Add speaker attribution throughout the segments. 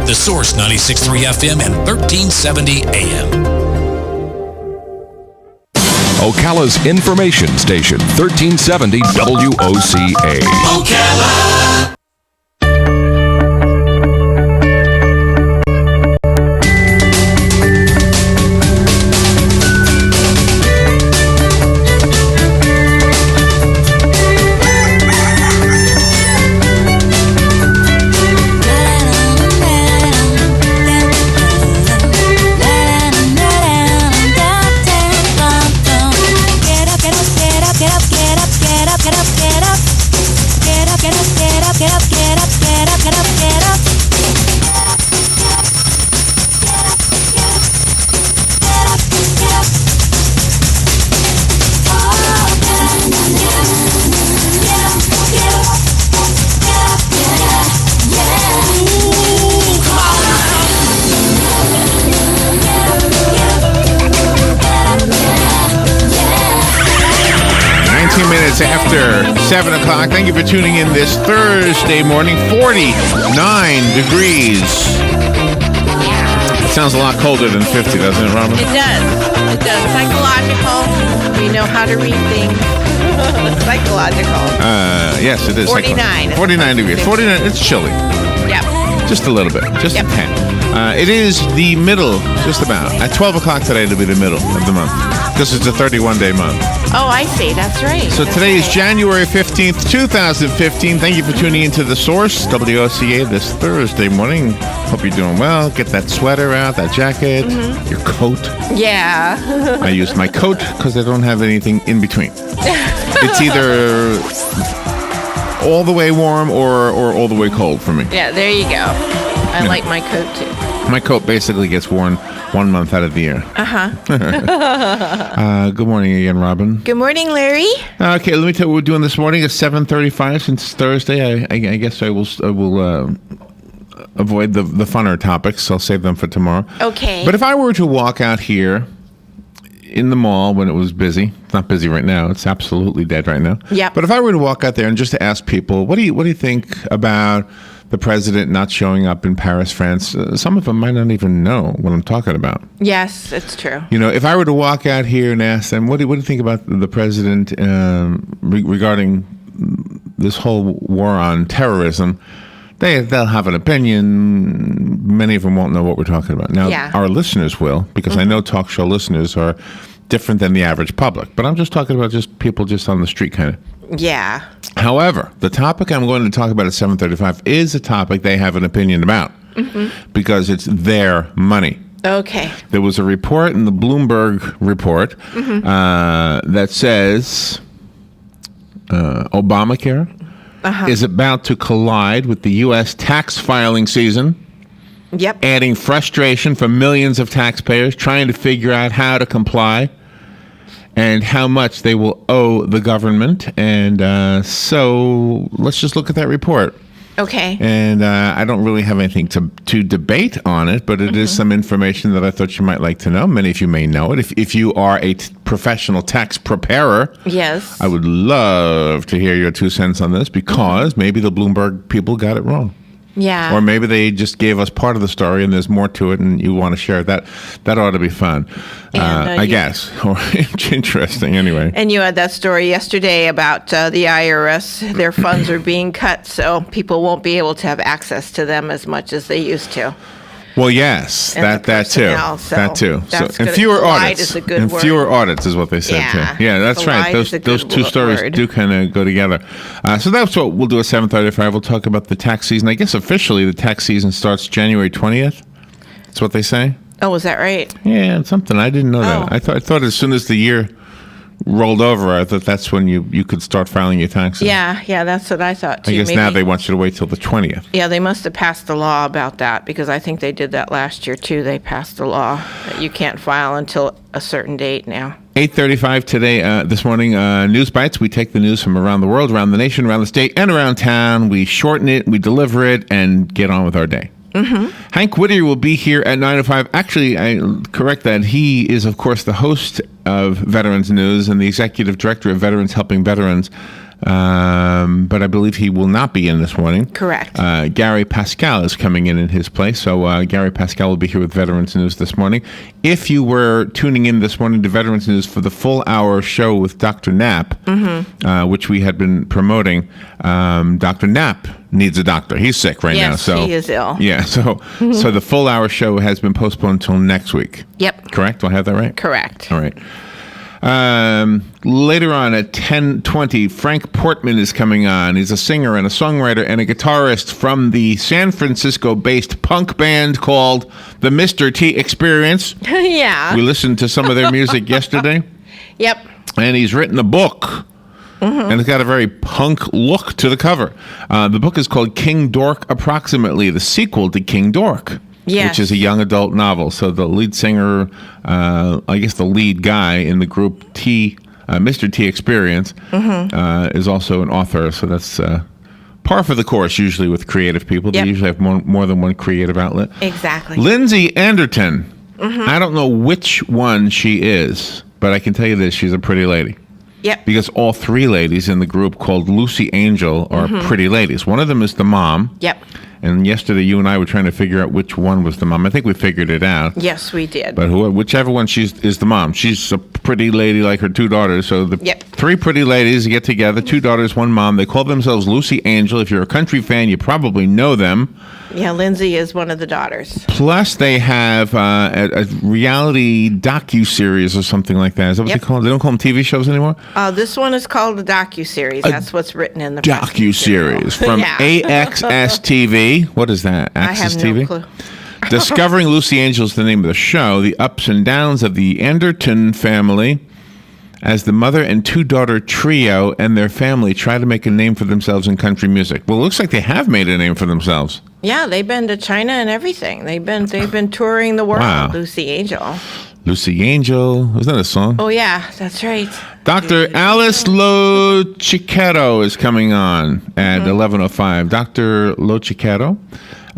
Speaker 1: The Source 96.3 FM and 1370 AM.
Speaker 2: Ocala's information station, 1370 WOCA.
Speaker 1: Ocala!
Speaker 3: 19 minutes after 7 o'clock. Thank you for tuning in this Thursday morning. 49 degrees. It sounds a lot colder than 50, doesn't it, Robin?
Speaker 4: It does. It does. Psychological. We know how to read things. Psychological.
Speaker 3: Yes, it is.
Speaker 4: 49.
Speaker 3: 49 degrees. 49. It's chilly.
Speaker 4: Yep.
Speaker 3: Just a little bit. Just
Speaker 4: Yep.
Speaker 3: a tad. It is the middle, just about. At 12 o'clock today, it'll be the middle of the month. Because it's a 31-day month.
Speaker 4: Oh, I see. That's right.
Speaker 3: So
Speaker 4: That's
Speaker 3: today is
Speaker 4: right.
Speaker 3: January 15th, 2015. Thank you for tuning into The Source, WOCA, this Thursday morning. Hope you're doing well. Get that sweater out, that jacket, your coat.
Speaker 4: Yeah.
Speaker 3: I use my coat because I don't have anything in between. It's either all the way warm or all the way cold for me.
Speaker 4: Yeah, there you go. I like my coat, too.
Speaker 3: My coat basically gets worn 1 month out of the year. Good morning again, Robin.
Speaker 4: Good morning, Larry.
Speaker 3: Okay, let me tell you what we're doing this morning. It's 7:35 since it's Thursday. I guess I will avoid the funner topics. I'll save them for tomorrow.
Speaker 4: Okay.
Speaker 3: But if I were to walk out here in the mall when it was busy, it's not busy right now. It's absolutely dead right now.
Speaker 4: Yep.
Speaker 3: But if I were to walk out there and just to ask people, what do you think about the president not showing up in Paris, France? Some of them might not even know what I'm talking about.
Speaker 4: Yes, it's true.
Speaker 3: You know, if I were to walk out here and ask them, what do you think about the president regarding this whole war on terrorism? They'll have an opinion. Many of them won't know what we're talking about. Now,
Speaker 4: Yeah.
Speaker 3: our listeners will, because I know talk show listeners are different than the average public. But I'm just talking about just people just on the street kind of.
Speaker 4: Yeah.
Speaker 3: However, the topic I'm going to talk about at 7:35 is a topic they have an opinion about because it's their money.
Speaker 4: Okay.
Speaker 3: There was a report in the Bloomberg report that says Obamacare is about to collide with the U.S. tax filing season,
Speaker 4: Yep.
Speaker 3: adding frustration for millions of taxpayers trying to figure out how to comply and how much they will owe the government. And so let's just look at that report.
Speaker 4: Okay.
Speaker 3: And I don't really have anything to debate on it, but it is some information that I thought you might like to know. Many of you may know it. If you are a professional tax preparer,
Speaker 4: Yes.
Speaker 3: I would love to hear your 2 cents on this because maybe the Bloomberg people got it wrong.
Speaker 4: Yeah.
Speaker 3: Or maybe they just gave us part of the story and there's more to it and you want to share that. That ought to be fun, I guess. Or interesting, anyway.
Speaker 4: And you had that story yesterday about the IRS. Their funds are being cut, so people won't be able to have access to them as much as they used to.
Speaker 3: Well, yes,
Speaker 4: And
Speaker 3: that
Speaker 4: the personnel,
Speaker 3: too.
Speaker 4: so
Speaker 3: That too.
Speaker 4: that's
Speaker 3: And
Speaker 4: good.
Speaker 3: fewer
Speaker 4: Collide
Speaker 3: audits.
Speaker 4: is a good
Speaker 3: and
Speaker 4: word.
Speaker 3: fewer audits is what they said
Speaker 4: Yeah.
Speaker 3: too. Yeah, that's right.
Speaker 4: Collide is a
Speaker 3: Those
Speaker 4: good
Speaker 3: two stories
Speaker 4: word.
Speaker 3: do kind of go together. So that's what we'll do at 7:35. We'll talk about the tax season. I guess officially the tax season starts January 20th. That's what they say.
Speaker 4: Oh, is that right?
Speaker 3: Yeah, it's something I didn't know
Speaker 4: Oh.
Speaker 3: that. I thought as soon as the year rolled over, I thought that's when you could start filing your taxes.
Speaker 4: Yeah, that's what I thought too.
Speaker 3: I guess
Speaker 4: Maybe.
Speaker 3: now they want you to wait till the 20th.
Speaker 4: Yeah, they must have passed the law about that because I think they did that last year too. They passed the law that you can't file until a certain date now.
Speaker 3: 8:35 today, this morning, News Bites. We take the news from around the world, around the nation, around the state, and around town. We shorten it, we deliver it, and get on with our day. Hank Whittier will be here at 9:05. Actually, I correct that. He is, of course, the host of Veterans News and the executive director of Veterans Helping Veterans. but I believe he will not be in this morning.
Speaker 4: Correct.
Speaker 3: Gary Pascal is coming in his place. So Gary Pascal will be here with Veterans News this morning. If you were tuning in this morning to Veterans News for the full hour show with Dr. Knapp, which we had been promoting, Dr. Knapp needs a doctor. He's sick right now.
Speaker 4: Yes,
Speaker 3: So
Speaker 4: he is ill.
Speaker 3: Yeah, so the full hour show has been postponed until next week.
Speaker 4: Yep.
Speaker 3: Correct? Do I have that right?
Speaker 4: Correct.
Speaker 3: All right. Later on at 10:20, Frank Portman is coming on. He's a singer and a songwriter and a guitarist from the San Francisco-based punk band called the Mr. T Experience.
Speaker 4: Yeah.
Speaker 3: We listened to some of their music yesterday.
Speaker 4: Yep.
Speaker 3: And he's written a book. And it's got a very punk look to the cover. The book is called King Dork Approximately, the sequel to King Dork.
Speaker 4: Yes.
Speaker 3: Which is a young adult novel. So the lead singer, I guess the lead guy in the group Mr. T Experience, is also an author. So that's par for the course usually with creative people.
Speaker 4: Yep.
Speaker 3: They usually have more than one creative outlet.
Speaker 4: Exactly.
Speaker 3: Lindsay Anderton. I don't know which one she is, but I can tell you this. She's a pretty lady.
Speaker 4: Yep.
Speaker 3: Because all three ladies in the group called Lucy Angel are pretty ladies. One of them is the mom.
Speaker 4: Yep.
Speaker 3: And yesterday, you and I were trying to figure out which one was the mom. I think we figured it out.
Speaker 4: Yes, we did.
Speaker 3: But whichever one is the mom. She's a pretty lady like her two daughters. So the three pretty ladies get together, two daughters, one mom. They call themselves Lucy Angel. If you're a country fan, you probably know them.
Speaker 4: Yeah, Lindsay is one of the daughters.
Speaker 3: Plus, they have a reality docu-series or something like that. Is that what they call it? They don't call them TV shows anymore?
Speaker 4: This one is called the docu-series. That's what's written in the
Speaker 3: docu-series from AXS TV. What is that? Access
Speaker 4: I have
Speaker 3: TV?
Speaker 4: no clue.
Speaker 3: Discovering Lucy Angel is the name of the show. The ups and downs of the Anderton family as the mother and two-daughter trio and their family try to make a name for themselves in country music. Well, it looks like they have made a name for themselves.
Speaker 4: Yeah, they've been to China and everything. They've been touring the world.
Speaker 3: Wow.
Speaker 4: Lucy Angel.
Speaker 3: Lucy Angel. Was that a song?
Speaker 4: Oh yeah, that's right.
Speaker 3: Dr. Alice Lo Chiquero is coming on at 11:05. Dr. Lo Chiquero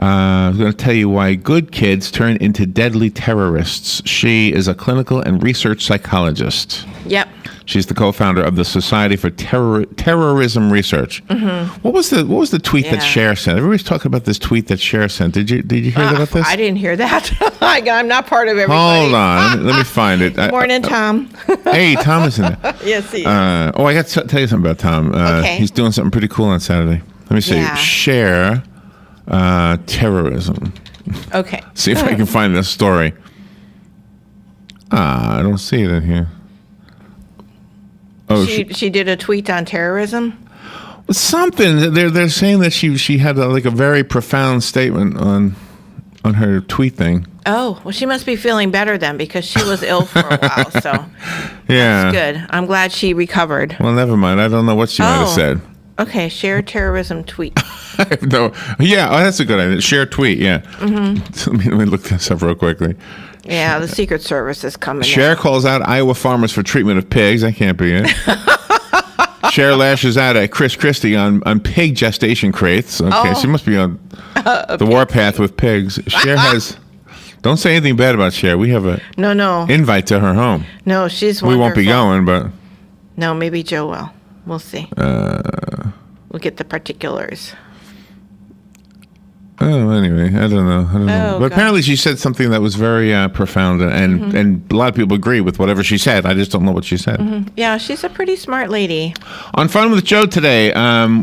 Speaker 3: is going to tell you why good kids turn into deadly terrorists. She is a clinical and research psychologist.
Speaker 4: Yep.
Speaker 3: She's the co-founder of the Society for Terrorism Research. What was the tweet that Cher sent? Everybody's talking about this tweet that Cher sent. Did you hear about this?
Speaker 4: I didn't hear that. I'm not part of everybody.
Speaker 3: Hold on, let me find it.
Speaker 4: Morning, Tom.
Speaker 3: Hey, Tom is in there.
Speaker 4: Yes, he is.
Speaker 3: I got to tell you something about Tom.
Speaker 4: Okay.
Speaker 3: He's doing something pretty cool on Saturday. Let me see.
Speaker 4: Yeah.
Speaker 3: Cher terrorism.
Speaker 4: Okay.
Speaker 3: See if I can find this story. I don't see it in here. Oh,
Speaker 4: she did a tweet on terrorism.
Speaker 3: Something. They're saying that she had a very profound statement on her tweet thing.
Speaker 4: Oh, well, she must be feeling better then because she was ill for a while. So
Speaker 3: Yeah.
Speaker 4: that's good. I'm glad she recovered.
Speaker 3: Well, never mind. I don't know what she might have said.
Speaker 4: Okay, share terrorism tweet.
Speaker 3: No. Yeah. Oh, that's a good idea. Share tweet. Yeah. Let me look this up real quickly.
Speaker 4: Yeah, the Secret Service is coming.
Speaker 3: Cher calls out Iowa farmers for treatment of pigs. That can't be it. Cher lashes out at Chris Christie on pig gestation crates. Okay, she must be on the warpath with pigs. Cher has... Don't say anything bad about Cher. We have a
Speaker 4: No.
Speaker 3: invite to her home.
Speaker 4: No, she's
Speaker 3: We
Speaker 4: wonderful.
Speaker 3: won't be going, but...
Speaker 4: No, maybe Joe will. We'll see. We'll get the particulars.
Speaker 3: Oh, anyway, I don't know.
Speaker 4: Oh,
Speaker 3: But
Speaker 4: gosh.
Speaker 3: apparently she said something that was very profound, and a lot of people agree with whatever she said. I just don't know what she said.
Speaker 4: Yeah, she's a pretty smart lady.
Speaker 3: On Fun with Joe today,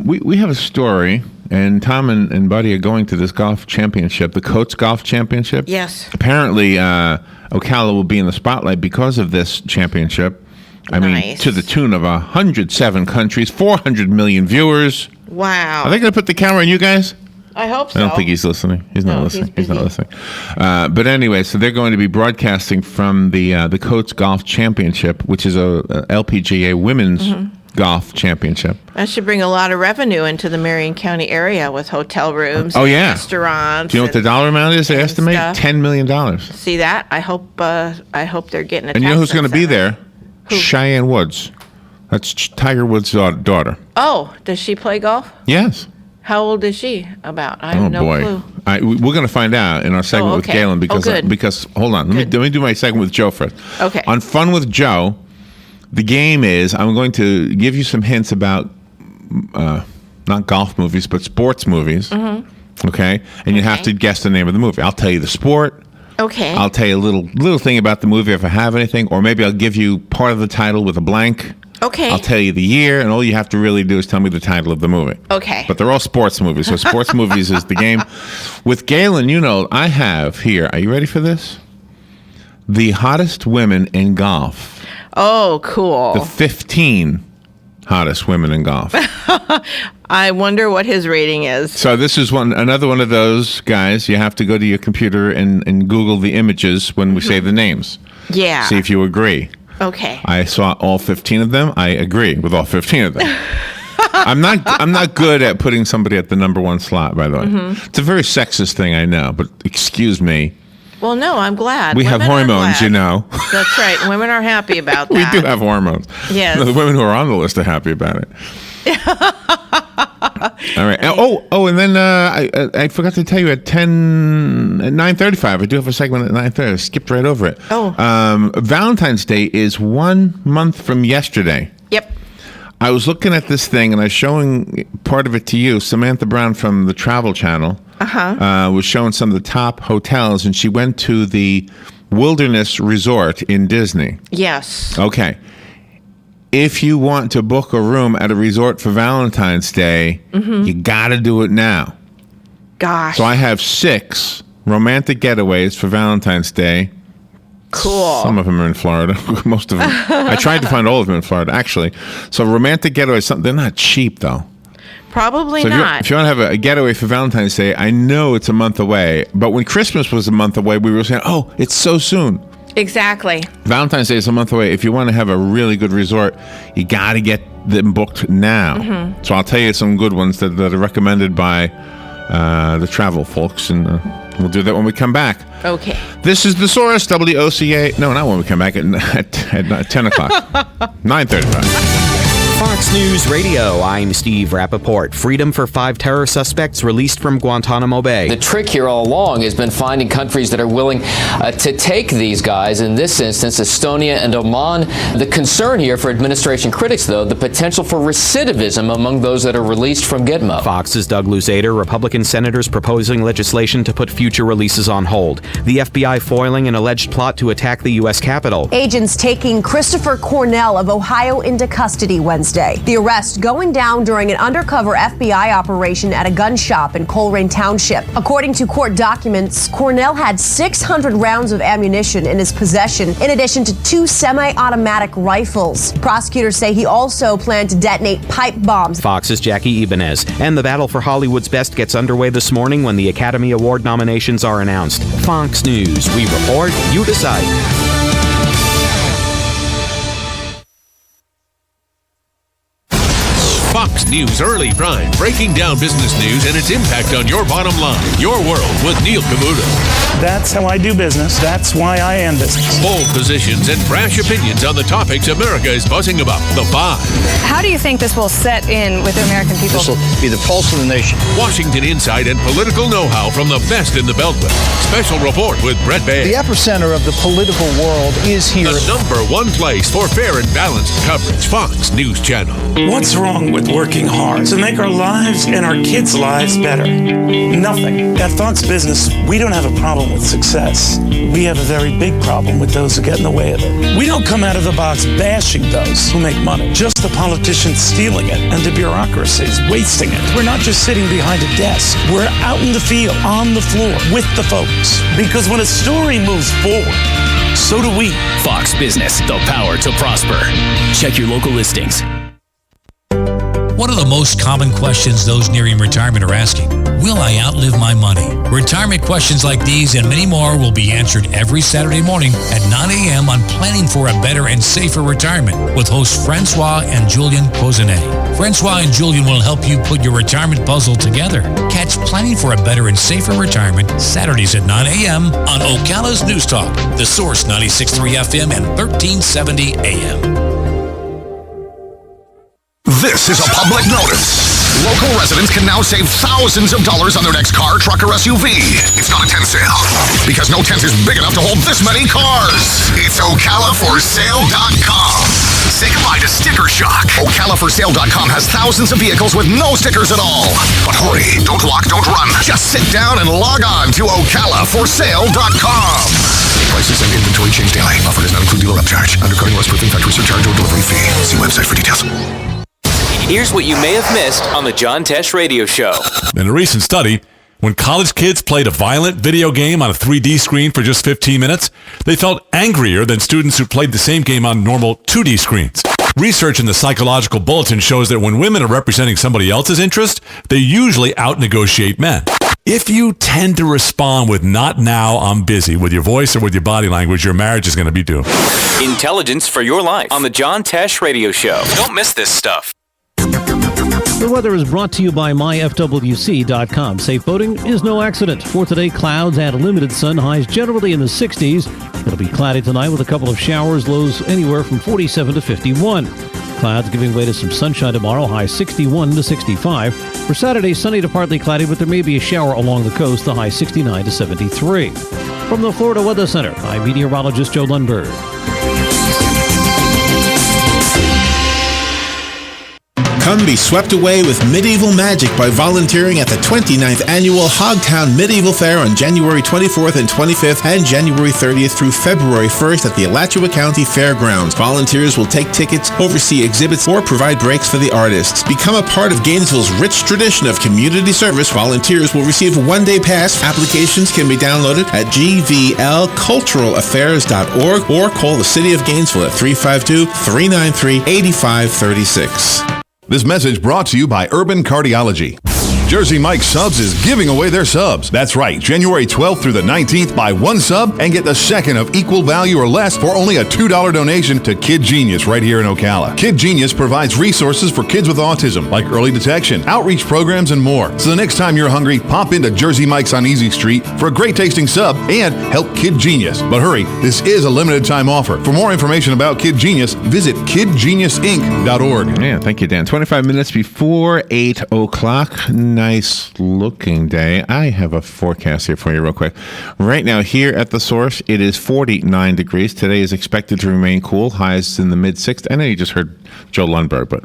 Speaker 3: we have a story, and Tom and Buddy are going to this golf championship, the Coates Golf Championship.
Speaker 4: Yes.
Speaker 3: Apparently, Ocala will be in the spotlight because of this championship. I mean,
Speaker 4: Nice.
Speaker 3: to the tune of 107 countries, 400 million viewers.
Speaker 4: Wow.
Speaker 3: Are they going to put the camera on you guys?
Speaker 4: I hope so.
Speaker 3: I don't think he's listening. He's not
Speaker 4: No,
Speaker 3: listening.
Speaker 4: he's
Speaker 3: He's not
Speaker 4: busy.
Speaker 3: listening. But anyway, so they're going to be broadcasting from the Coates Golf Championship, which is a LPGA women's golf championship.
Speaker 4: That should bring a lot of revenue into the Marion County area with hotel rooms.
Speaker 3: Oh,
Speaker 4: and
Speaker 3: yeah.
Speaker 4: restaurants.
Speaker 3: Do you know what the
Speaker 4: and-
Speaker 3: dollar amount is? They
Speaker 4: and
Speaker 3: estimate
Speaker 4: stuff.
Speaker 3: $10 million.
Speaker 4: See that? I hope they're getting a
Speaker 3: And you know
Speaker 4: tax
Speaker 3: who's going to be
Speaker 4: incentive.
Speaker 3: there? Cheyenne Woods. That's Tiger Woods' daughter.
Speaker 4: Oh, does she play golf?
Speaker 3: Yes.
Speaker 4: How old is she? About? I have
Speaker 3: Oh
Speaker 4: no
Speaker 3: boy,
Speaker 4: clue.
Speaker 3: we're going to find out in our segment with
Speaker 4: okay.
Speaker 3: Galen because
Speaker 4: Oh, good.
Speaker 3: hold on, let
Speaker 4: Good.
Speaker 3: me do my segment with Joe first.
Speaker 4: Okay.
Speaker 3: On Fun with Joe, the game is I'm going to give you some hints about not golf movies, but sports movies.
Speaker 4: Mm-hmm.
Speaker 3: Okay? And you have to guess the name of the movie. I'll tell you the sport.
Speaker 4: Okay.
Speaker 3: I'll tell you a little thing about the movie if I have anything, or maybe I'll give you part of the title with a blank.
Speaker 4: Okay.
Speaker 3: I'll tell you the year, and all you have to really do is tell me the title of the movie.
Speaker 4: Okay.
Speaker 3: But they're all sports movies, so sports movies is the game. With Galen, I have here, are you ready for this? The hottest women in golf.
Speaker 4: Oh, cool.
Speaker 3: The 15 hottest women in golf.
Speaker 4: I wonder what his rating is.
Speaker 3: So this is another one of those guys. You have to go to your computer and Google the images when we say the names.
Speaker 4: Yeah.
Speaker 3: See if you agree.
Speaker 4: Okay.
Speaker 3: I saw all 15 of them. I agree with all 15 of them. I'm not good at putting somebody at the number one slot, by the way. Mm-hmm. It's a very sexist thing, I know, but excuse me.
Speaker 4: Well, no, I'm glad.
Speaker 3: We have hormones,
Speaker 4: That's right. Women are happy about that.
Speaker 3: We do have hormones.
Speaker 4: Yes.
Speaker 3: The women who are on the list are happy about it. All right. And then I forgot to tell you at 9:35. I do have a segment at 9:30. I skipped right over it. Valentine's Day is 1 month from yesterday.
Speaker 4: Yep.
Speaker 3: I was looking at this thing and I was showing part of it to you. Samantha Brown from the Travel Channel was showing some of the top hotels, and she went to the Wilderness Resort in Disney.
Speaker 4: Yes.
Speaker 3: Okay. If you want to book a room at a resort for Valentine's Day, you got to do it now.
Speaker 4: Gosh.
Speaker 3: So I have 6 romantic getaways for Valentine's Day.
Speaker 4: Cool.
Speaker 3: Some of them are in Florida. Most of them. I tried to find all of them in Florida, actually. So romantic getaways, they're not cheap, though.
Speaker 4: Probably
Speaker 3: so
Speaker 4: not.
Speaker 3: If you want to have a getaway for Valentine's Day, I know it's a month away. But when Christmas was a month away, we were saying, oh, it's so soon.
Speaker 4: Exactly.
Speaker 3: Valentine's Day is a month away. If you want to have a really good resort, you got to get them booked now. So I'll tell you some good ones that are recommended by the travel folks, and we'll do that when we come back.
Speaker 4: Okay.
Speaker 3: This is The Source, WOCA. No, not when we come back at 10 o'clock. 9:35.
Speaker 5: Fox News Radio, I'm Steve Rappaport. Freedom for 5 terror suspects released from Guantanamo Bay.
Speaker 6: The trick here all along has been finding countries that are willing to take these guys. In this instance, Estonia and Oman. The concern here for administration critics, though, the potential for recidivism among those that are released from Gitmo.
Speaker 5: Fox's Doug Luzader, Republican senators proposing legislation to put future releases on hold. The FBI foiling an alleged plot to attack the U.S. Capitol.
Speaker 7: Agents taking Christopher Cornell of Ohio into custody Wednesday. The arrest going down during an undercover FBI operation at a gun shop in Coleraine Township. According to court documents, Cornell had 600 rounds of ammunition in his possession, in addition to 2 semi-automatic rifles. Prosecutors say he also planned to detonate pipe bombs.
Speaker 5: Fox's Jackie Ibanez. And the battle for Hollywood's best gets underway this morning when the Academy Award nominations are announced. Fox News. We report, you decide.
Speaker 1: Fox News Early Prime, breaking down business news and its impact on your bottom line. Your World with Neil Cavuto.
Speaker 8: That's how I do business. That's why I am business.
Speaker 1: Bold positions and brash opinions on the topics America is buzzing about. The Five.
Speaker 9: How do you think this will set in with the American people?
Speaker 10: This will be the pulse of the nation.
Speaker 1: Washington insight and political know-how from the best in the Beltway. Special report with Brett Baer.
Speaker 10: The epicenter of the political world is here.
Speaker 1: The #1 place for fair and balanced coverage. Fox News Channel.
Speaker 8: What's wrong with working hard to make our lives and our kids' lives better? Nothing. At Fox Business, we don't have a problem with success. We have a very big problem with those who get in the way of it. We don't come out of the box bashing those who make money, just the politicians stealing it and the bureaucracies wasting it. We're not just sitting behind a desk. We're out in the field, on the floor, with the folks. Because when a story moves forward, so do we.
Speaker 11: Fox Business, the power to prosper. Check your local listings.
Speaker 1: One of the most common questions those nearing retirement are asking, will I outlive my money? Retirement questions like these and many more will be answered every Saturday morning at 9 a.m. on Planning for a Better and Safer Retirement with hosts Francois and Julian Cozenet. Francois and Julian will help you put your retirement puzzle together. Catch Planning for a Better and Safer Retirement Saturdays at 9 a.m. on Ocala's News Talk, The Source 96.3 FM and 1370 AM.
Speaker 12: This is a public notice. Local residents can now save thousands of dollars on their next car, truck, or SUV. It's not a tent sale, because no tent is big enough to hold this many cars. It's OcalaForSale.com. Say goodbye to sticker shock. OcalaForSale.com has thousands of vehicles with no stickers at all. But hurry, don't walk, don't run. Just sit down and log on to OcalaForSale.com. Prices and inventory change daily. Offer does not include dealer upcharge. Undercutting, less roofing, factory surcharge, or delivery fee. See website for details.
Speaker 11: Here's what you may have missed on the John Tesh Radio Show.
Speaker 13: In a recent study, when college kids played a violent video game on a 3D screen for just 15 minutes, they felt angrier than students who played the same game on normal 2D screens. Research in the Psychological Bulletin shows that when women are representing somebody else's interest, they usually out-negotiate men. If you tend to respond with "not now, I'm busy" with your voice or with your body language, your marriage is going to be doomed.
Speaker 11: Intelligence for your life on the John Tesh Radio Show. Don't miss this stuff.
Speaker 14: The weather is brought to you by myfwc.com. Safe boating is no accident. For today, clouds and limited sun, highs generally in the 60s. It'll be cloudy tonight with a couple of showers, lows anywhere from 47 to 51. Clouds giving way to some sunshine tomorrow, high 61 to 65. For Saturday, sunny to partly cloudy, but there may be a shower along the coast, the high 69 to 73. From the Florida Weather Center, I'm meteorologist Joe Lundberg.
Speaker 15: Come be swept away with medieval magic by volunteering at the 29th Annual Hogtown Medieval Fair on January 24th and 25th and January 30th through February 1st at the Alachua County Fairgrounds. Volunteers will take tickets, oversee exhibits, or provide breaks for the artists. Become a part of Gainesville's rich tradition of community service. Volunteers will receive a one-day pass. Applications can be downloaded at gvlculturalaffairs.org or call the City of Gainesville at 352-393-8536.
Speaker 16: This message brought to you by Urban Cardiology. Jersey Mike's Subs is giving away their subs. That's right, January 12th through the 19th, buy one sub and get the second of equal value or less for only a $2 donation to Kid Genius right here in Ocala. Kid Genius provides resources for kids with autism, like early detection, outreach programs, and more. So the next time you're hungry, pop into Jersey Mike's on Easy Street for a great tasting sub and help Kid Genius. But hurry, this is a limited time offer. For more information about Kid Genius, visit kidgeniusinc.org.
Speaker 3: Yeah, thank you, Dan. 25 minutes before 8 o'clock. Nice looking day. I have a forecast here for you real quick. Right now here at the source, it is 49 degrees. Today is expected to remain cool. Highs in the mid-60s. I know you just heard Joe Lundberg, but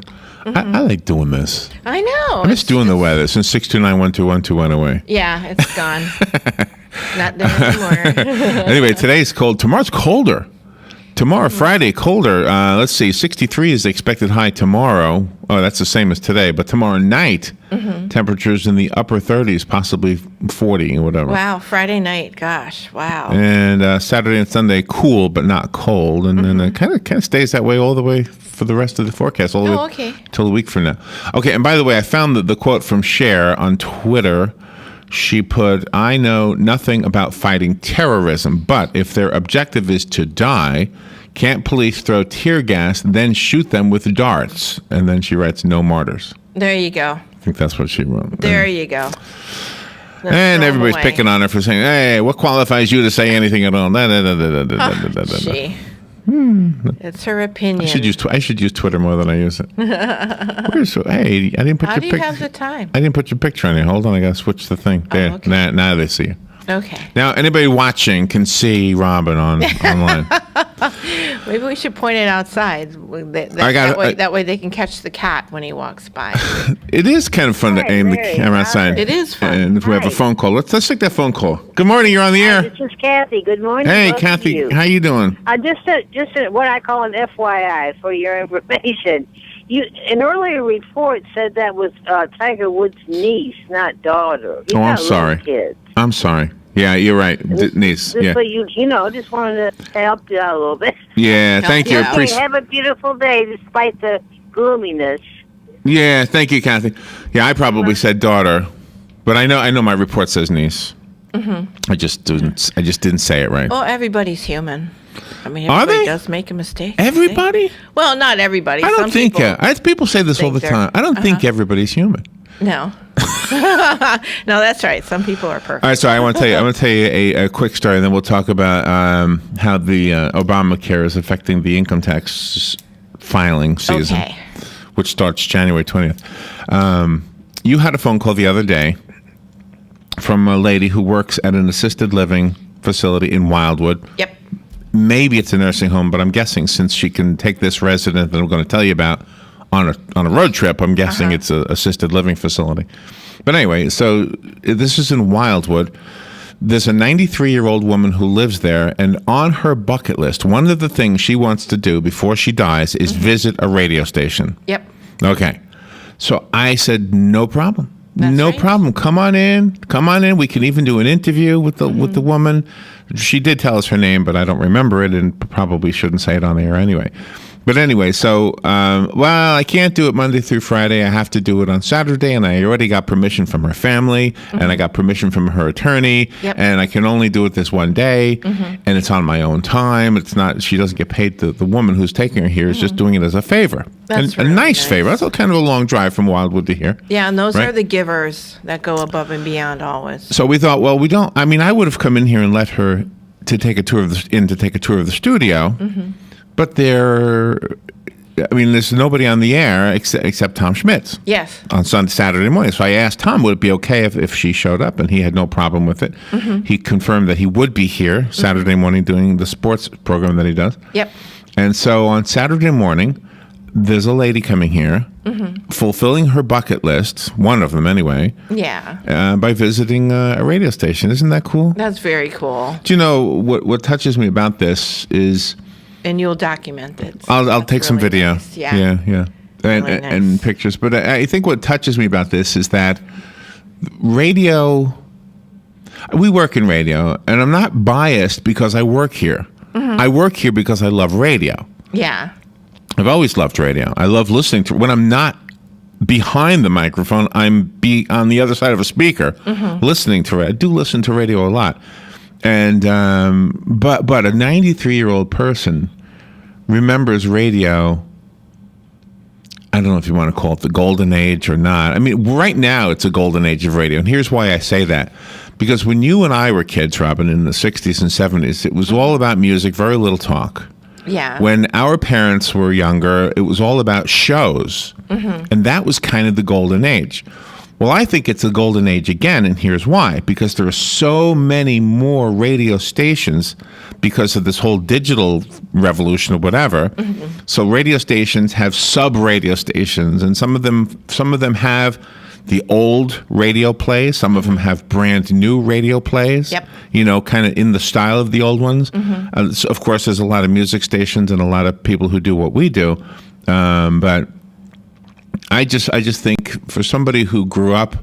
Speaker 3: I like doing this.
Speaker 4: I know.
Speaker 3: I miss doing the weather since 629-1212 went away.
Speaker 4: Yeah, it's gone. Not there anymore.
Speaker 3: Anyway, today's cold. Tomorrow's colder. Tomorrow, Friday, colder. Let's see, 63 is the expected high tomorrow. Oh, that's the same as today. But tomorrow night, temperatures in the upper 30s, possibly 40 or whatever.
Speaker 4: Wow, Friday night. Gosh, wow.
Speaker 3: And Saturday and Sunday, cool but not cold. And then it kind of stays that way all the way for the rest of the forecast, all the way till a week from now. Okay, and by the way, I found the quote from Cher on Twitter. She put, "I know nothing about fighting terrorism, but if their objective is to die, can't police throw tear gas, then shoot them with darts?" And then she writes, "No martyrs."
Speaker 4: There you go.
Speaker 3: I think that's what she wrote.
Speaker 4: There you go.
Speaker 3: And everybody's picking on her for saying, "Hey, what qualifies you to say anything at all?"
Speaker 4: It's her opinion.
Speaker 3: I should use Twitter more than I use it. Hey, I didn't put
Speaker 4: How
Speaker 3: your
Speaker 4: do you
Speaker 3: picture.
Speaker 4: have the time?
Speaker 3: I didn't put your picture on here. Hold on, I gotta switch the thing. There,
Speaker 4: okay.
Speaker 3: now they see you.
Speaker 4: Okay.
Speaker 3: Now anybody watching can see Robin online.
Speaker 4: Maybe we should point it outside. That way they can catch the cat when he walks by.
Speaker 3: It is kind of fun to aim the camera outside.
Speaker 4: It is fun.
Speaker 3: And if we have a phone call, let's take that phone call. Good morning, you're on the air.
Speaker 17: This is Kathy. Good morning.
Speaker 3: Hey,
Speaker 17: both
Speaker 3: Kathy,
Speaker 17: of you.
Speaker 3: how you doing?
Speaker 17: Just what I call an FYI for your information. An earlier report said that was Tiger Woods' niece, not daughter. He's
Speaker 3: I'm
Speaker 17: got
Speaker 3: sorry.
Speaker 17: little kids.
Speaker 3: I'm sorry. Yeah, you're right. Niece. Yeah.
Speaker 17: But just wanted to help you out a little bit.
Speaker 3: Yeah, thank you.
Speaker 17: Okay, have a beautiful day despite the gloominess.
Speaker 3: Yeah, thank you, Kathy. Yeah, I probably said daughter, but I know my report says niece. I just didn't say it right.
Speaker 4: Well, everybody's human. I mean,
Speaker 3: Are
Speaker 4: everybody
Speaker 3: they?
Speaker 4: does make a mistake.
Speaker 3: Everybody?
Speaker 4: Well, not everybody.
Speaker 3: I don't think. People say this all the time. I don't think everybody's human.
Speaker 4: No. No, that's right. Some people are perfect.
Speaker 3: All right, so I want to tell you a quick story, and then we'll talk about how the Obamacare is affecting the income tax filing season, which starts January 20th. You had a phone call the other day from a lady who works at an assisted living facility in Wildwood.
Speaker 4: Yep.
Speaker 3: maybe it's a nursing home, but I'm guessing since she can take this resident that I'm going to tell you about on a road trip, I'm guessing it's a assisted living facility. But anyway, so this is in Wildwood. There's a 93-year-old woman who lives there, and on her bucket list, one of the things she wants to do before she dies is visit a radio station.
Speaker 4: Yep.
Speaker 3: Okay. So I said, no problem.
Speaker 4: That's right.
Speaker 3: Problem. Come on in. We can even do an interview with the woman. She did tell us her name, but I don't remember it, and probably shouldn't say it on the air anyway. But anyway, so, I can't do it Monday through Friday. I have to do it on Saturday, and I already got permission from her family, and I got permission from her attorney, and I can only do it this one day, and it's on my own time. It's not, she doesn't get paid. The woman who's taking her here is just doing it as a favor.
Speaker 4: That's
Speaker 3: a
Speaker 4: really
Speaker 3: nice favor. That's kind of a long drive from Wildwood to here.
Speaker 4: Yeah, and those
Speaker 3: right?
Speaker 4: are the givers that go above and beyond always.
Speaker 3: So we thought, well, we don't, I would have come in here and let her to take a tour of the studio, but there's nobody on the air except Tom Schmitz.
Speaker 4: Yes.
Speaker 3: On Saturday morning. So I asked Tom, would it be okay if she showed up? And he had no problem with it. He confirmed that he would be here Saturday morning doing the sports program that he does.
Speaker 4: Yep.
Speaker 3: And so on Saturday morning, there's a lady coming here, fulfilling her bucket list, one of them anyway.
Speaker 4: Yeah.
Speaker 3: By visiting a radio station. Isn't that cool?
Speaker 4: That's very cool.
Speaker 3: Do you know what touches me about this is...
Speaker 4: And you'll document it.
Speaker 3: I'll take some
Speaker 4: really
Speaker 3: video.
Speaker 4: Nice. Yeah.
Speaker 3: Yeah.
Speaker 4: Really nice.
Speaker 3: And pictures. But I think what touches me about this is that radio, we work in radio, and I'm not biased because I work here. I work here because I love radio.
Speaker 4: Yeah.
Speaker 3: I've always loved radio. I love listening to, when I'm not behind the microphone, I'm on the other side of a speaker listening to it. I do listen to radio a lot. And but a 93-year-old person remembers radio. I don't know if you want to call it the golden age or not. I mean, right now it's a golden age of radio, and here's why I say that. Because when you and I were kids, Robin, in the 60s and 70s, it was all about music, very little talk.
Speaker 4: Yeah.
Speaker 3: When our parents were younger, it was all about shows, and that was kind of the golden age. Well, I think it's a golden age again, and here's why. Because there are so many more radio stations because of this whole digital revolution or whatever. So radio stations have sub-radio stations, and some of them have the old radio plays. Some of them have brand new radio plays, kind of in the style of the old ones. So of course, there's a lot of music stations and a lot of people who do what we do. But I just think for somebody who grew up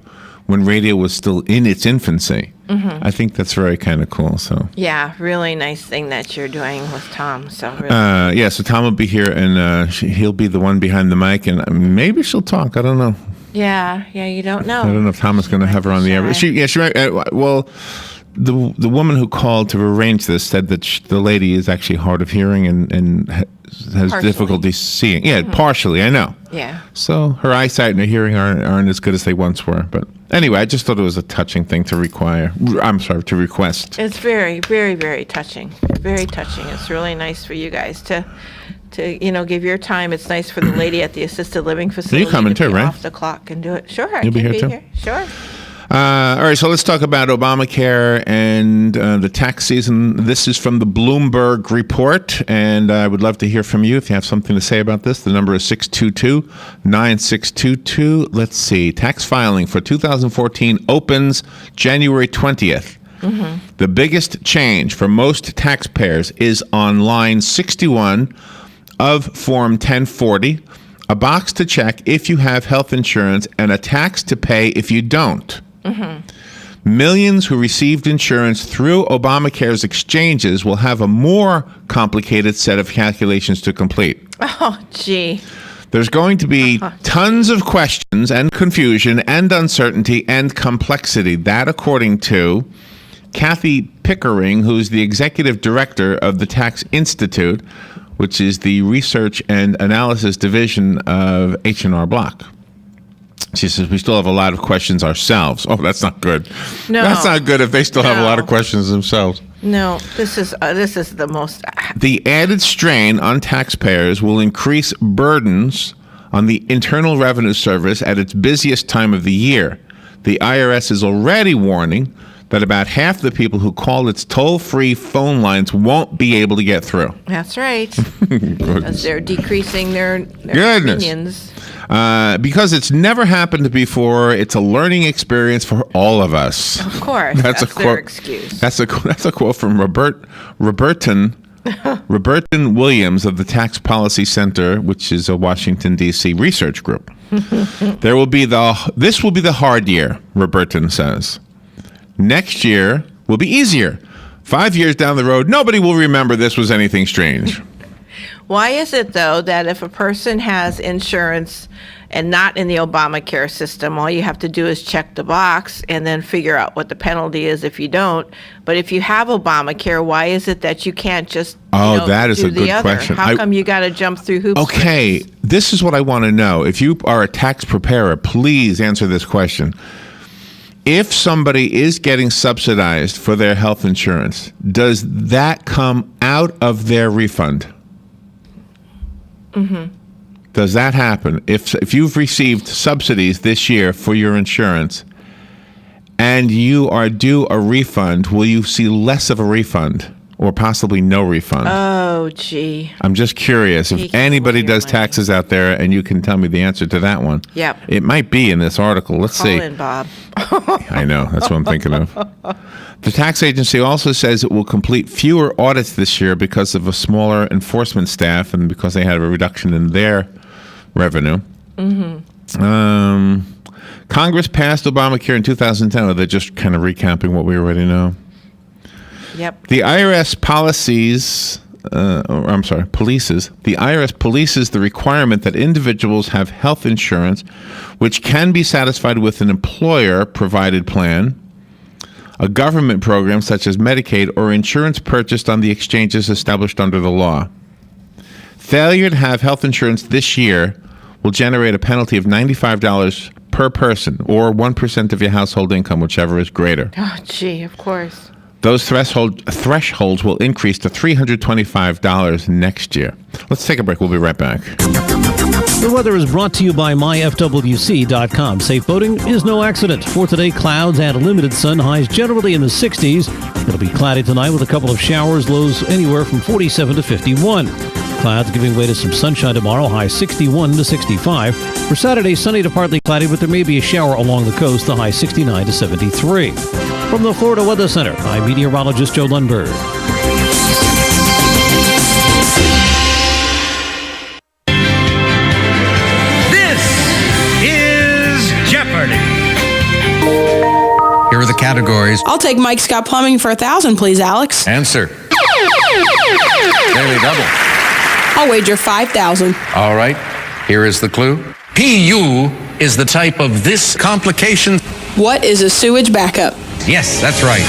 Speaker 3: when radio was still in its infancy, I think that's very kind of cool. So
Speaker 4: yeah, really nice thing that you're doing with Tom. So really
Speaker 3: so Tom will be here, and he'll be the one behind the mic, and maybe she'll talk. I don't know.
Speaker 4: Yeah, you don't know.
Speaker 3: I don't know if Tom is going to have her on the air. She might. Well, the woman who called to arrange this said that the lady is actually hard of hearing and has difficulty seeing. Yeah, partially. I know.
Speaker 4: Yeah.
Speaker 3: So her eyesight and her hearing aren't as good as they once were. But anyway, I just thought it was a touching thing to request.
Speaker 4: It's very, very, very touching. Very touching. It's really nice for you guys to give your time. It's nice for the lady at the assisted living facility.
Speaker 3: You're coming
Speaker 4: to
Speaker 3: too,
Speaker 4: be
Speaker 3: right?
Speaker 4: Off the clock and do it. Sure, I
Speaker 3: You'll
Speaker 4: can
Speaker 3: be here too?
Speaker 4: Sure.
Speaker 3: All right, so let's talk about Obamacare and the tax season. This is from the Bloomberg Report, and I would love to hear from you if you have something to say about this. The number is 622-9622. Let's see. Tax filing for 2014 opens January 20th. The biggest change for most taxpayers is on line 61 of Form 1040, a box to check if you have health insurance and a tax to pay if you don't. Millions who received insurance through Obamacare's exchanges will have a more complicated set of calculations to complete.
Speaker 4: Oh, gee.
Speaker 3: There's going to be tons of questions and confusion and uncertainty and complexity. That, according to Kathy Pickering, who's the executive director of the Tax Institute, which is the research and analysis division of H&R Block. She says, we still have a lot of questions ourselves. Oh, that's not good.
Speaker 4: No.
Speaker 3: That's not good if they still have a lot of questions themselves.
Speaker 4: No, this is the most...
Speaker 3: The added strain on taxpayers will increase burdens on the Internal Revenue Service at its busiest time of the year. The IRS is already warning that about half the people who call its toll-free phone lines won't be able to get through.
Speaker 4: That's right. Because they're decreasing their
Speaker 3: Goodness.
Speaker 4: minions.
Speaker 3: Because it's never happened before, it's a learning experience for all of us.
Speaker 4: Of course. That's
Speaker 3: a
Speaker 4: their
Speaker 3: quote.
Speaker 4: excuse.
Speaker 3: That's a quote from Roberton Williams of the Tax Policy Center, which is a Washington, D.C. research group. This will be the hard year, Roberton says. Next year will be easier. 5 years down the road, nobody will remember this was anything strange.
Speaker 4: Why is it, though, that if a person has insurance and not in the Obamacare system, all you have to do is check the box and then figure out what the penalty is if you don't? But if you have Obamacare, why is it that you can't just
Speaker 3: that is
Speaker 4: do
Speaker 3: a good
Speaker 4: the other?
Speaker 3: question.
Speaker 4: How come you got to jump through hoops?
Speaker 3: Okay, this is what I want to know. If you are a tax preparer, please answer this question. If somebody is getting subsidized for their health insurance, does that come out of their refund?
Speaker 4: Mm-hmm.
Speaker 3: Does that happen? If you've received subsidies this year for your insurance and you are due a refund, will you see less of a refund or possibly no refund?
Speaker 4: Oh, gee.
Speaker 3: I'm just curious if anybody does taxes out there and you can tell me the answer to that one.
Speaker 4: Yep.
Speaker 3: It might be in this article. Let's see.
Speaker 4: Call in, Bob.
Speaker 3: I know. That's what I'm thinking of. The tax agency also says it will complete fewer audits this year because of a smaller enforcement staff and because they have a reduction in their revenue.
Speaker 4: Mm-hmm.
Speaker 3: Congress passed Obamacare in 2010. Or they're just kind of recapping what we already know.
Speaker 4: Yep.
Speaker 3: The IRS policies, polices. The IRS polices the requirement that individuals have health insurance, which can be satisfied with an employer-provided plan, a government program such as Medicaid, or insurance purchased on the exchanges established under the law. Failure to have health insurance this year will generate a penalty of $95 per person, or 1% of your household income, whichever is greater.
Speaker 4: Oh, gee, of course.
Speaker 3: Those thresholds will increase to $325 next year. Let's take a break. We'll be right back.
Speaker 14: The weather is brought to you by myfwc.com. Safe boating is no accident. For today, clouds and limited sun, highs generally in the 60s. It'll be cloudy tonight with a couple of showers, lows anywhere from 47 to 51. Clouds giving way to some sunshine tomorrow, high 61 to 65. For Saturday, sunny to partly cloudy, but there may be a shower along the coast, the high 69 to 73. From the Florida Weather Center, I'm meteorologist Joe Lundberg.
Speaker 18: This is Jeopardy! Here are the categories.
Speaker 19: I'll take Mike Scott Plumbing for 1,000, please, Alex.
Speaker 18: Answer. Daily double.
Speaker 19: I'll wager 5,000.
Speaker 18: All right. Here is the clue. PU is the type of this complication.
Speaker 19: What is a sewage backup?
Speaker 18: Yes, that's right.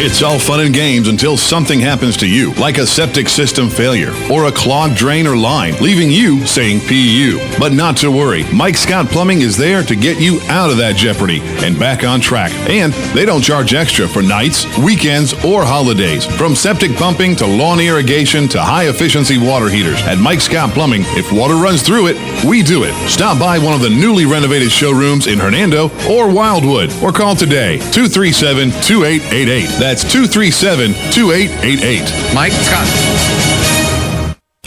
Speaker 16: It's all fun and games until something happens to you, like a septic system failure or a clogged drain or line, leaving you saying PU. But not to worry, Mike Scott Plumbing is there to get you out of that jeopardy and back on track. And they don't charge extra for nights, weekends, or holidays. From septic pumping to lawn irrigation to high-efficiency water heaters. At Mike Scott Plumbing, if water runs through it, we do it. Stop by one of the newly renovated showrooms in Hernando or Wildwood, or call today, 237-2888. That's 237-2888.
Speaker 18: Mike Scott.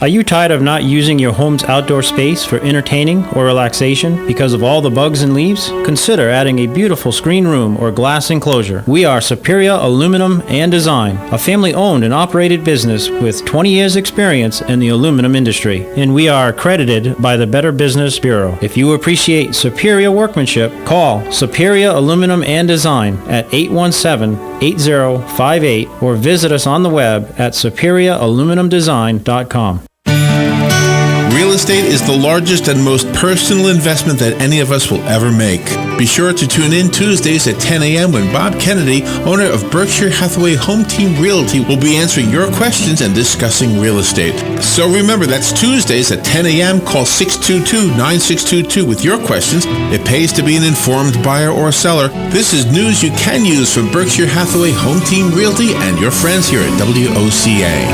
Speaker 20: Are you tired of not using your home's outdoor space for entertaining or relaxation because of all the bugs and leaves? Consider adding a beautiful screen room or glass enclosure. We are Superior Aluminum and Design, a family-owned and operated business with 20 years experience in the aluminum industry, and we are accredited by the Better Business Bureau. If you appreciate superior workmanship, call Superior Aluminum and Design at 817-8058 or visit us on the web at superiораluminumdesign.com.
Speaker 15: Real estate is the largest and most personal investment that any of us will ever make. Be sure to tune in Tuesdays at 10 a.m. when Bob Kennedy, owner of Berkshire Hathaway Home Team Realty, will be answering your questions and discussing real estate. So remember, that's Tuesdays at 10 a.m. Call 622-9622 with your questions. It pays to be an informed buyer or seller. This is news you can use from Berkshire Hathaway Home Team Realty and your friends here at WOCA.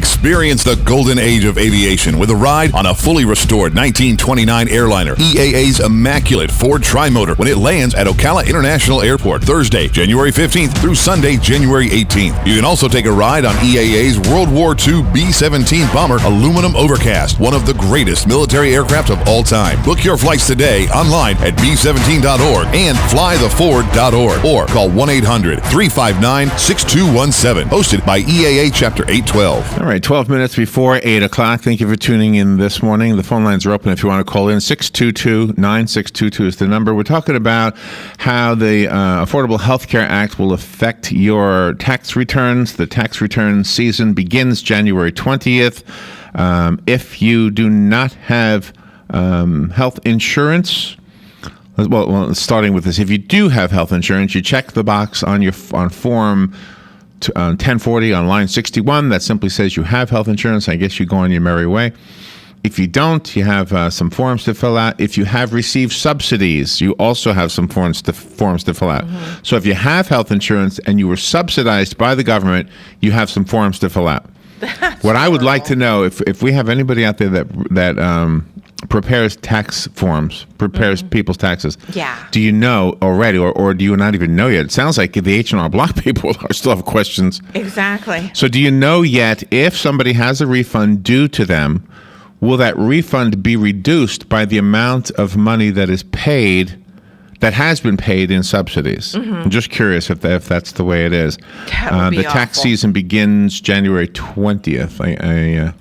Speaker 16: Experience the golden age of aviation with a ride on a fully restored 1929 airliner, EAA's immaculate Ford Tri-Motor, when it lands at Ocala International Airport Thursday, January 15th through Sunday, January 18th. You can also take a ride on EAA's World War II B-17 bomber aluminum overcast, one of the greatest military aircraft of all time. Book your flights today online at b17.org and flytheford.org or call 1-800-359-6217. Hosted by EAA Chapter 812.
Speaker 3: All right, 12 minutes before 8 o'clock. Thank you for tuning in this morning. The phone lines are open if you want to call in. 622-9622 is the number. We're talking about how the Affordable Health Care Act will affect your tax returns. The tax return season begins January 20th. If you do not have health insurance, well, starting with this, if you do have health insurance, you check the box on form 1040 on line 61 that simply says you have health insurance. I guess you go on your merry way. If you don't, you have some forms to fill out. If you have received subsidies, you also have some forms to fill out. Mm-hmm. So if you have health insurance and you were subsidized by the government, you have some forms to fill out. What I would like to know, if we have anybody out there that prepares tax forms, people's taxes.
Speaker 4: Yeah.
Speaker 3: Do you know already, or do you not even know yet? It sounds like the H&R Block people still have questions.
Speaker 4: Exactly.
Speaker 3: So do you know yet if somebody has a refund due to them, will that refund be reduced by the amount of money that is paid, that has been paid in subsidies? Mm-hmm. I'm just curious if that's the way it is.
Speaker 4: That would be
Speaker 3: the tax
Speaker 4: awful.
Speaker 3: season begins January 20th.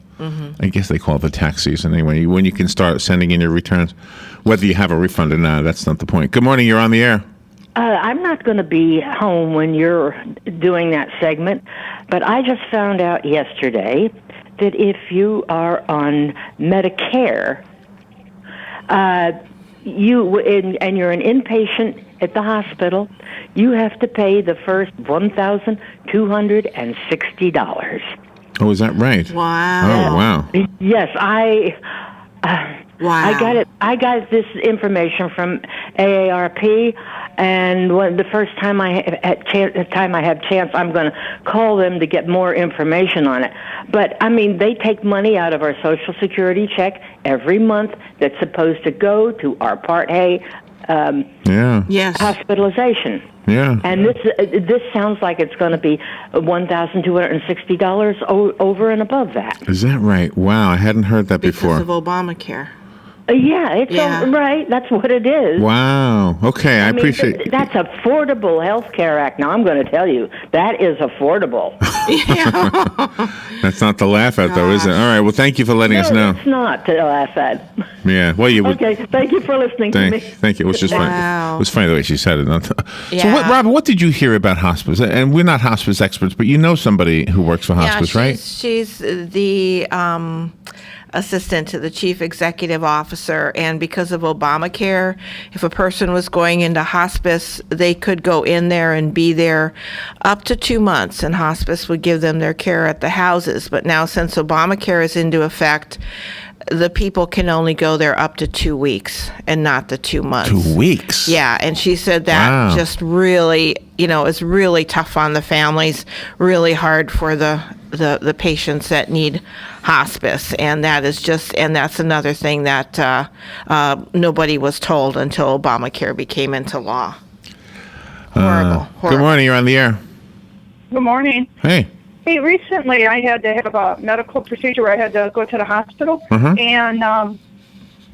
Speaker 3: I guess they call it the tax season anyway, when you can start sending in your returns, whether you have a refund or not. That's not the point. Good morning. You're on the air.
Speaker 21: I'm not going to be home when you're doing that segment, but I just found out yesterday that if you are on Medicare, and you're an inpatient at the hospital, you have to pay the first $1,260.
Speaker 3: Oh, is that right?
Speaker 4: Wow.
Speaker 3: Oh, wow.
Speaker 21: Yes,
Speaker 4: Wow.
Speaker 21: I got this information from AARP, and the first time I have chance, I'm going to call them to get more information on it. But I mean, they take money out of our Social Security check every month that's supposed to go to our Part A hospitalization.
Speaker 3: Yeah.
Speaker 21: And this sounds like it's going to be $1,260 over and above that.
Speaker 3: Is that right? Wow, I hadn't heard that before.
Speaker 4: Because of Obamacare.
Speaker 21: It's right. That's what it is.
Speaker 3: Wow. Okay, I appreciate
Speaker 21: That's Affordable Health Care Act. Now, I'm going to tell you, that is affordable.
Speaker 3: That's not to laugh at, though, is it? All right, well, thank you for letting us know.
Speaker 21: No, it's not to laugh at.
Speaker 3: Yeah, well, you would.
Speaker 21: Okay, thank you for listening to me.
Speaker 3: Thank you. It was just funny. It was funny the way she said it.
Speaker 4: Yeah.
Speaker 3: So, Robin, what did you hear about hospice? And we're not hospice experts, but you know somebody who works for hospice, right?
Speaker 4: She's the assistant to the chief executive officer, and because of Obamacare, if a person was going into hospice, they could go in there and be there up to 2 months, and hospice would give them their care at the houses. But now, since Obamacare is into effect, the people can only go there up to 2 weeks and not the 2 months.
Speaker 3: 2 weeks?
Speaker 4: Yeah, and she said that just really, is really tough on the families, really hard for the patients that need hospice, and that's another thing that nobody was told until Obamacare became into law. Horrible.
Speaker 3: Good morning. You're on the air.
Speaker 22: Good morning.
Speaker 3: Hey.
Speaker 22: Hey, recently I had to have a medical procedure where I had to go to the hospital, and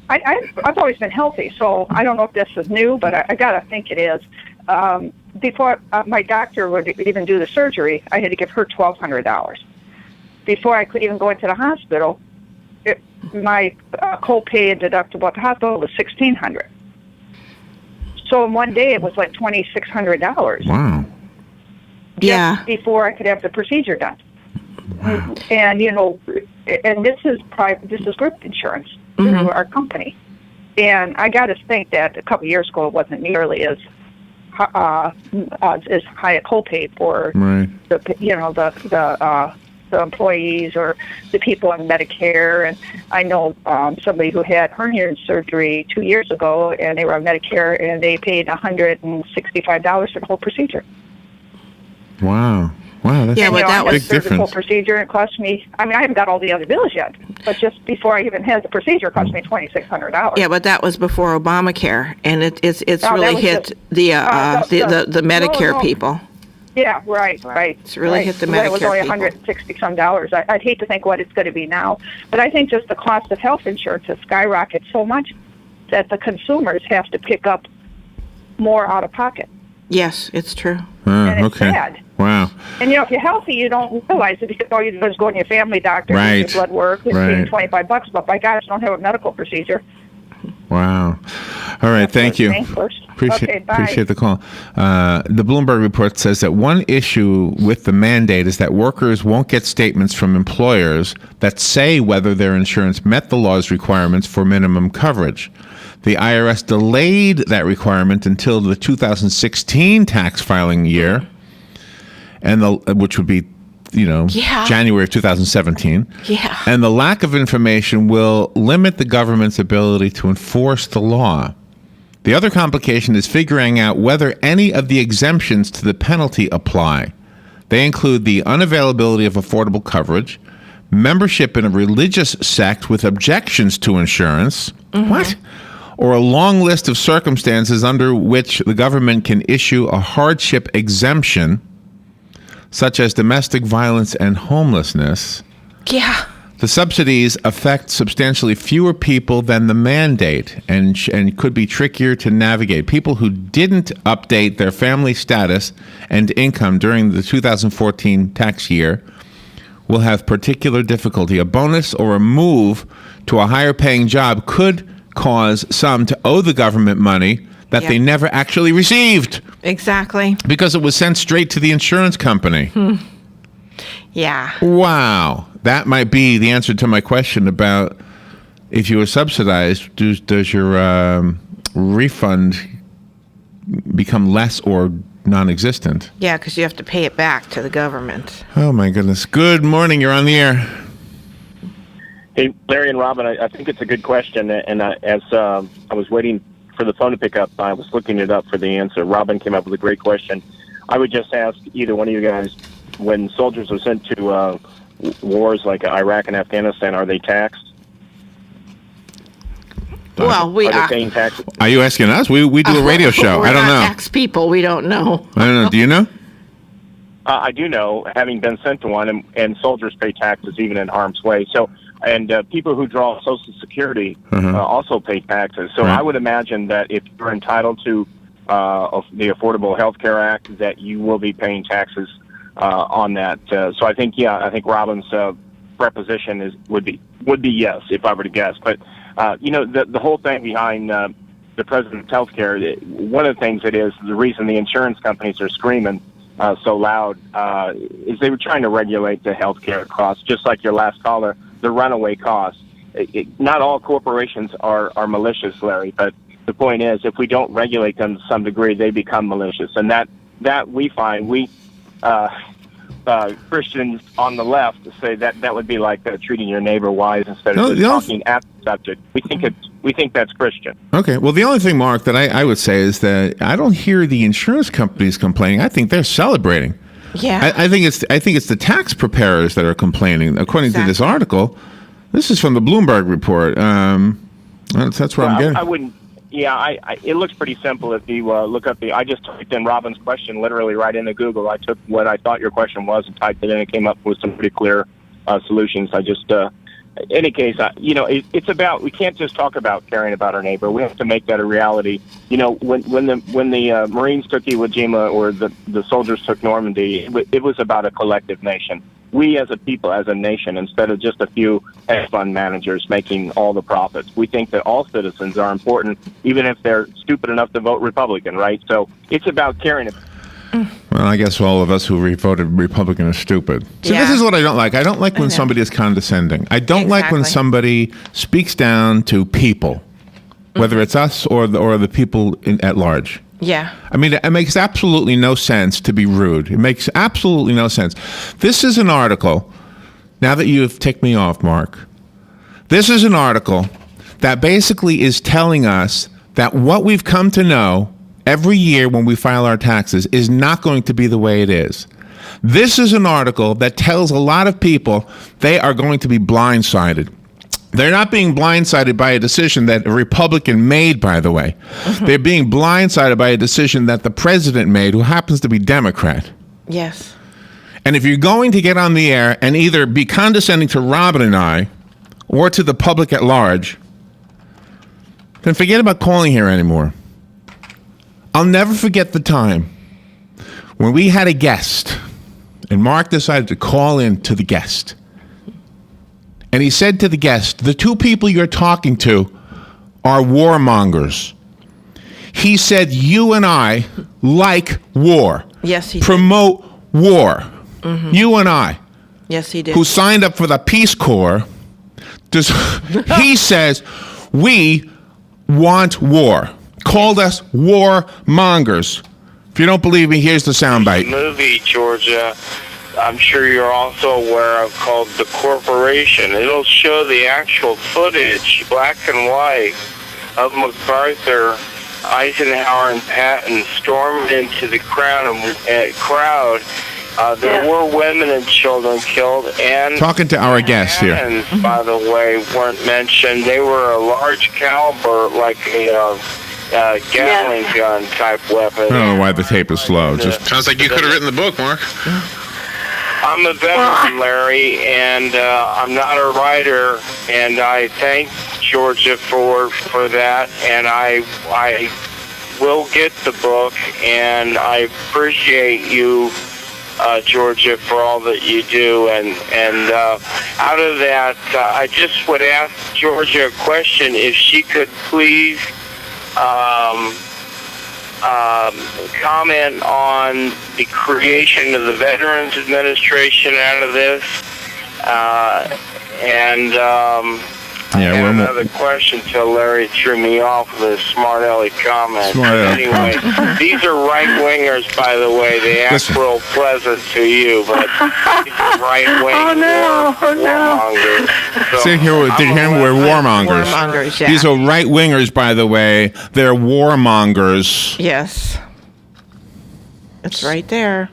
Speaker 22: I've always been healthy, so I don't know if this is new, but I gotta think it is. Before my doctor would even do the surgery, I had to give her $1,200. Before I could even go into the hospital, my copay and deductible at the hospital was $1,600. So in one day it was like $2,600.
Speaker 3: Wow.
Speaker 22: Just before I could have the procedure done. Wow. And and this is group insurance through our company. And I got to think that a couple of years ago it wasn't nearly as high a copay for the employees or the people on Medicare. And I know somebody who had hernia surgery 2 years ago, and they were on Medicare, and they paid $165 for the whole procedure.
Speaker 3: Wow. Wow, that's
Speaker 4: Yeah, but
Speaker 22: I
Speaker 4: that
Speaker 22: had
Speaker 4: was
Speaker 22: a
Speaker 3: big
Speaker 22: surgical
Speaker 3: difference.
Speaker 22: procedure. It cost me. I haven't got all the other bills yet, but just before I even had the procedure, it cost me $2,600.
Speaker 4: Yeah, but that was before Obamacare, and it's
Speaker 22: Oh,
Speaker 4: really
Speaker 22: that was
Speaker 4: hit
Speaker 22: just-
Speaker 4: the Medicare
Speaker 22: no.
Speaker 4: people.
Speaker 22: Yeah, right.
Speaker 4: It's really hit the
Speaker 22: That was
Speaker 4: Medicare
Speaker 22: only
Speaker 4: people.
Speaker 22: $160 some dollars. I'd hate to think what it's going to be now, but I think just the cost of health insurance has skyrocketed so much that the consumers have to pick up more out of pocket.
Speaker 4: Yes, it's true.
Speaker 22: And it's
Speaker 3: okay.
Speaker 22: sad.
Speaker 3: Wow.
Speaker 22: And if you're healthy, you don't realize it because all you do is go to your family doctor,
Speaker 3: Right.
Speaker 22: get your blood work, and
Speaker 3: Right.
Speaker 22: pay $25. But by gosh, don't have a medical procedure.
Speaker 3: Wow. All right. Thank you.
Speaker 22: Thanks first.
Speaker 3: Appreciate
Speaker 22: Okay, bye.
Speaker 3: appreciate the call. The Bloomberg report says that one issue with the mandate is that workers won't get statements from employers that say whether their insurance met the law's requirements for minimum coverage. The IRS delayed that requirement until the 2016 tax filing year, and which would be,
Speaker 4: Yeah.
Speaker 3: January of 2017.
Speaker 4: Yeah.
Speaker 3: And the lack of information will limit the government's ability to enforce the law. The other complication is figuring out whether any of the exemptions to the penalty apply. They include the unavailability of affordable coverage, membership in a religious sect with objections to insurance. What? Or a long list of circumstances under which the government can issue a hardship exemption, such as domestic violence and homelessness.
Speaker 4: Yeah.
Speaker 3: The subsidies affect substantially fewer people than the mandate and could be trickier to navigate. People who didn't update their family status and income during the 2014 tax year will have particular difficulty. A bonus or a move to a higher paying job could cause some to owe the government money that they never actually received.
Speaker 4: Exactly.
Speaker 3: Because it was sent straight to the insurance company.
Speaker 4: Yeah.
Speaker 3: Wow. That might be the answer to my question about if you were subsidized, does your refund become less or non-existent?
Speaker 4: Yeah, because you have to pay it back to the government.
Speaker 3: Oh, my goodness. Good morning. You're on the air.
Speaker 2: Hey, Larry and Robin, I think it's a good question. And as I was waiting for the phone to pick up, I was looking it up for the answer. Robin came up with a great question. I would just ask either one of you guys, when soldiers are sent to wars like Iraq and Afghanistan, are they taxed?
Speaker 4: Well, we
Speaker 2: are
Speaker 4: are.
Speaker 2: they paying taxes?
Speaker 3: Are you asking us? We do a radio show.
Speaker 4: We're
Speaker 3: I don't
Speaker 4: not
Speaker 3: know.
Speaker 4: tax people. We don't know.
Speaker 3: I don't know. Do you know?
Speaker 2: I do know, having been sent to one, and soldiers pay taxes even in harm's way. So, and people who draw Social Security also pay taxes. So
Speaker 3: Right.
Speaker 2: I would imagine that if you're entitled to of the Affordable Health Care Act, that you will be paying taxes on that. So I think Robin's preposition would be yes, if I were to guess. But the whole thing behind the President's health care, one of the things it is, the reason the insurance companies are screaming so loud is they were trying to regulate the health care costs, just like your last caller, the runaway costs. Not all corporations are malicious, Larry, but the point is, if we don't regulate them to some degree, they become malicious. And that we find, Christians on the left say that would be like treating your neighbor wise instead of just talking at the subject. We think that's Christian.
Speaker 3: Okay. Well, the only thing, Mark, that I would say is that I don't hear the insurance companies complaining. I think they're celebrating.
Speaker 4: Yeah.
Speaker 3: I think it's the tax preparers that are complaining. According to this article, this is from the Bloomberg report. That's where I'm getting.
Speaker 2: I wouldn't. Yeah, it looks pretty simple if you look up I just typed in Robin's question literally right into Google. I took what I thought your question was and typed it in and came up with some pretty clear solutions. I just, in any case, it's about, we can't just talk about caring about our neighbor. We have to make that a reality. When the Marines took Iwo Jima or the soldiers took Normandy, it was about a collective nation. We as a people, as a nation, instead of just a few hedge fund managers making all the profits, we think that all citizens are important, even if they're stupid enough to vote Republican, right? So it's about caring.
Speaker 3: Well, I guess all of us who voted Republican are stupid. So this is what I don't like. I don't like when somebody is condescending. I don't like when somebody speaks down to people, whether it's us or the people at large.
Speaker 4: Yeah.
Speaker 3: I mean, it makes absolutely no sense to be rude. It makes absolutely no sense. This is an article, now that you've ticked me off, Mark, this is an article that basically is telling us that what we've come to know every year when we file our taxes is not going to be the way it is. This is an article that tells a lot of people they are going to be blindsided. They're not being blindsided by a decision that a Republican made, by the way. They're being blindsided by a decision that the president made, who happens to be Democrat.
Speaker 4: Yes.
Speaker 3: And if you're going to get on the air and either be condescending to Robin and I or to the public at large, then forget about calling here anymore. I'll never forget the time when we had a guest and Mark decided to call in to the guest. And he said to the guest, the two people you're talking to are warmongers. He said, you and I like war.
Speaker 4: Yes, he
Speaker 3: promote war. You and I.
Speaker 4: Yes, he did.
Speaker 3: Who signed up for the Peace Corps. He says, we want war. Called us warmongers. If you don't believe me, here's the soundbite.
Speaker 6: Movie, Georgia, I'm sure you're also aware of, called The Corporation. It'll show the actual footage, black and white, of MacArthur, Eisenhower, and Patton storming into the crowd. There were women and children killed, and
Speaker 3: talking to our guest here.
Speaker 6: Cannons, by the way, weren't mentioned. They were a large caliber, like a Gatling gun type weapon.
Speaker 3: I don't know why the tape is slow. Just sounds like you could have written the book, Mark.
Speaker 6: I'm a veteran, Larry, and I'm not a writer, and I thank Georgia for that, and I will get the book, and I appreciate you, Georgia, for all that you do, and out of that, I just would ask Georgia a question, if she could please comment on the creation of the Veterans Administration out of this, I have another question till Larry threw me off with a smart aleck comment. Anyway, these are right-wingers, by the way. They act real pleasant to you, but these are right-wing warmongers. So
Speaker 3: Sit here with him, we're warmongers.
Speaker 4: Warmongers, yeah.
Speaker 3: These are right-wingers, by the way. They're warmongers.
Speaker 4: Yes. It's right there.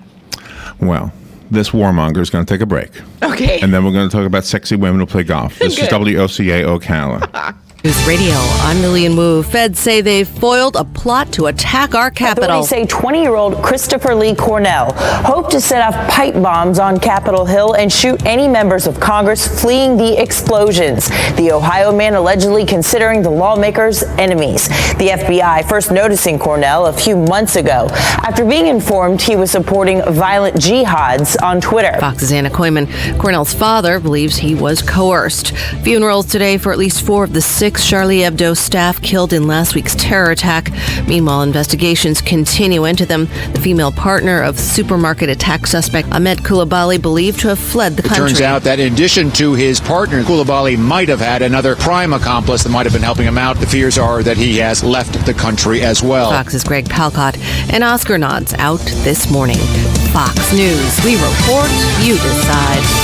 Speaker 3: Well, this warmonger is going to take a break.
Speaker 4: Okay.
Speaker 3: And then we're going to talk about sexy women who play golf. This is WOCA Ocala.
Speaker 7: News Radio, I'm Lillian Wu. Feds say they've foiled a plot to attack our capital.
Speaker 23: Authorities say 20-year-old Christopher Lee Cornell hoped to set off pipe bombs on Capitol Hill and shoot any members of Congress fleeing the explosions. The Ohio man allegedly considering the lawmakers enemies. The FBI first noticing Cornell a few months ago after being informed he was supporting violent jihads on Twitter.
Speaker 7: Fox's Anna Koyman. Cornell's father believes he was coerced. Funerals today for at least 4 of the 6 Charlie Hebdo staff killed in last week's terror attack. Meanwhile, investigations continue into them. The female partner of supermarket attack suspect Ahmed Koulibaly believed to have fled the country.
Speaker 24: It turns out that in addition to his partner, Koulibaly might have had another prime accomplice that might have been helping him out. The fears are that he has left the country as well.
Speaker 7: Fox's Greg Palcott. And Oscar nods out this morning. Fox News. We report, you decide.